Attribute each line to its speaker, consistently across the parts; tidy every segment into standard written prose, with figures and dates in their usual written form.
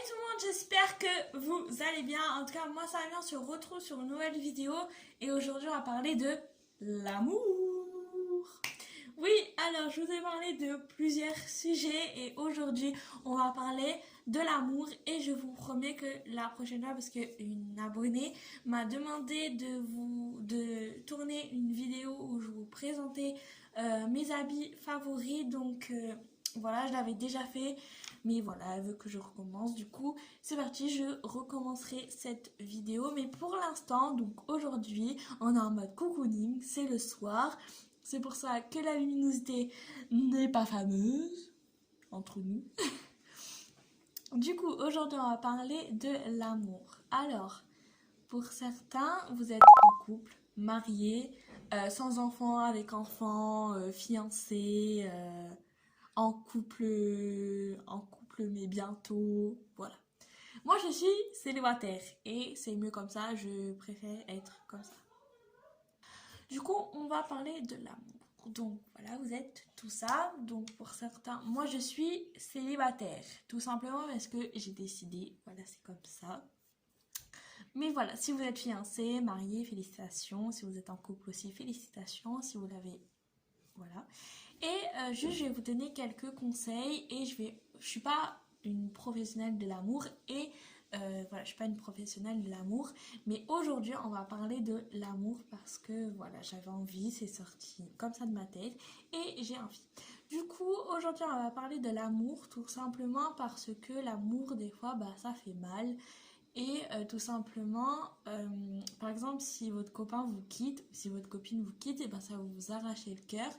Speaker 1: tout le monde, j'espère que vous allez bien. En tout cas, moi ça va bien, on se retrouve sur une nouvelle vidéo. Et aujourd'hui, on va parler de l'amour. Oui, alors je vous ai parlé de plusieurs sujets et aujourd'hui, on va parler de l'amour. Et je vous promets que la prochaine fois, parce qu'une abonnée m'a demandé de tourner une vidéo où je vous présentais mes habits favoris. Donc voilà, je l'avais déjà fait. Mais voilà, elle veut que je recommence. Du coup, c'est parti, je recommencerai cette vidéo. Mais pour l'instant, donc aujourd'hui, on est en mode cocooning, c'est le soir. C'est pour ça que la luminosité n'est pas fameuse, entre nous. Du coup, aujourd'hui, on va parler de l'amour. Alors, pour certains, vous êtes en couple, marié, sans enfants, avec enfants, fiancés, en couple mais bientôt, voilà. Moi je suis célibataire et c'est mieux comme ça, je préfère être comme ça. Du coup, on va parler de l'amour. Donc voilà, vous êtes tout ça. Donc pour certains, moi je suis célibataire, tout simplement parce que j'ai décidé, voilà, c'est comme ça. Mais voilà, si vous êtes fiancé, marié, félicitations. Si vous êtes en couple aussi, félicitations. Si vous l'avez, voilà. Et juste, je vais vous donner quelques conseils et je suis pas une professionnelle de l'amour et voilà, je suis pas une professionnelle de l'amour, mais aujourd'hui, on va parler de l'amour parce que voilà, j'avais envie, c'est sorti comme ça de ma tête et j'ai envie. Du coup, aujourd'hui, on va parler de l'amour tout simplement parce que l'amour, des fois, bah, ça fait mal. Et tout simplement, par exemple, si votre copain vous quitte, si votre copine vous quitte, et ben ça va vous arracher le cœur.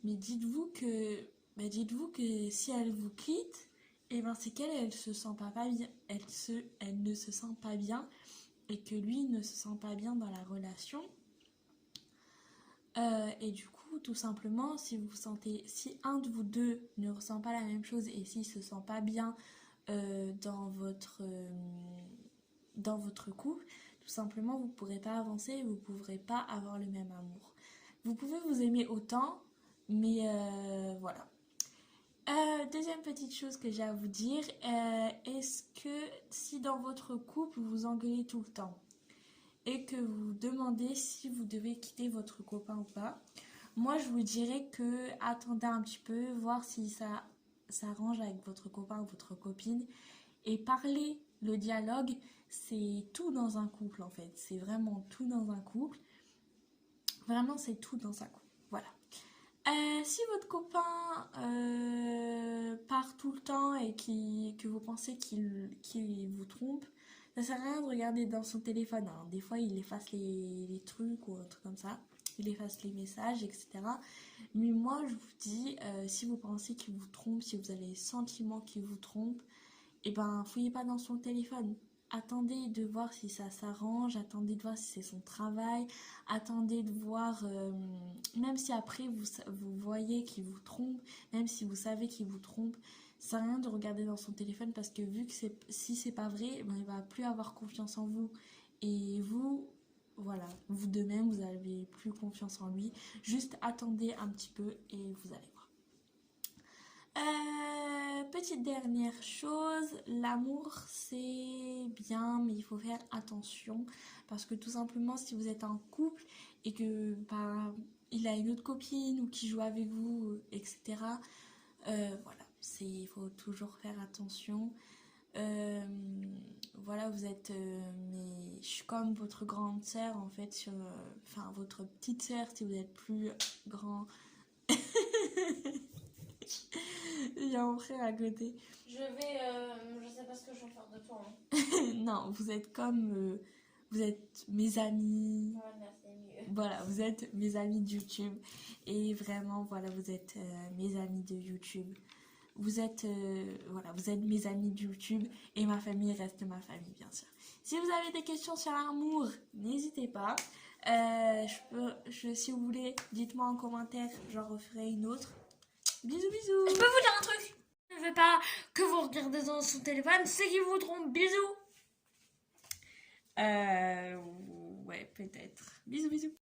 Speaker 1: Mais dites-vous que si elle vous quitte, et ben c'est qu'elle elle se sent pas bien, elle ne se sent pas bien et que lui ne se sent pas bien dans la relation. Et du coup, tout simplement, si un de vous deux ne ressent pas la même chose et s'il se sent pas bien euh, dans votre euh, dans votre couple, tout simplement, vous ne pourrez pas avancer, vous ne pourrez pas avoir le même amour. Vous pouvez vous aimer autant, mais voilà. Deuxième petite chose que j'ai à vous dire, est-ce que si dans votre couple vous vous engueulez tout le temps et que vous vous demandez si vous devez quitter votre copain ou pas, moi je vous dirais que attendez un petit peu, voir si ça s'arrange avec votre copain ou votre copine et parler, le dialogue, c'est tout dans un couple en fait, c'est vraiment tout dans un couple, vraiment c'est tout dans un couple, voilà. Si votre copain part tout le temps et que vous pensez qu'il vous trompe, ça sert à rien de regarder dans son téléphone, hein. Des fois, il efface les trucs ou un truc comme ça. Il efface les messages, etc. Mais moi, je vous dis, si vous pensez qu'il vous trompe, si vous avez le sentiment qu'il vous trompe, et ben, fouillez pas dans son téléphone. Attendez de voir si ça s'arrange, attendez de voir si c'est son travail, attendez de voir, même si après vous voyez qu'il vous trompe, même si vous savez qu'il vous trompe, ça sert à rien de regarder dans son téléphone parce que vu que si c'est pas vrai, ben, il va plus avoir confiance en vous. Et vous, voilà, vous de même, vous avez plus confiance en lui. Juste attendez un petit peu et vous allez voir. Petite dernière chose, l'amour c'est bien mais il faut faire attention parce que tout simplement si vous êtes en couple et que bah, il a une autre copine ou qui joue avec vous etc. Voilà, il faut toujours faire attention. Euh, voilà, vous êtes mais je suis comme votre grande sœur en fait enfin votre petite sœur si vous êtes plus grand. Il y a mon frère à côté.
Speaker 2: Je sais pas ce que je vais faire de toi. Hein.
Speaker 1: Non, vous êtes comme, vous êtes mes amis.
Speaker 2: Voilà, c'est mieux.
Speaker 1: Voilà, vous êtes mes amis de YouTube. Et vraiment, voilà, vous êtes mes amis de YouTube. Voilà, vous êtes mes amis de YouTube et ma famille reste ma famille, bien sûr. Si vous avez des questions sur l'amour, n'hésitez pas. Si vous voulez, dites-moi en commentaire, j'en referai une autre. Bisous, bisous.
Speaker 2: Je peux vous dire un truc. Je veux pas que vous regardez dans son téléphone, c'est qu'il vous trompe. Bisous.
Speaker 1: Euh, ouais, peut-être. Bisous, bisous.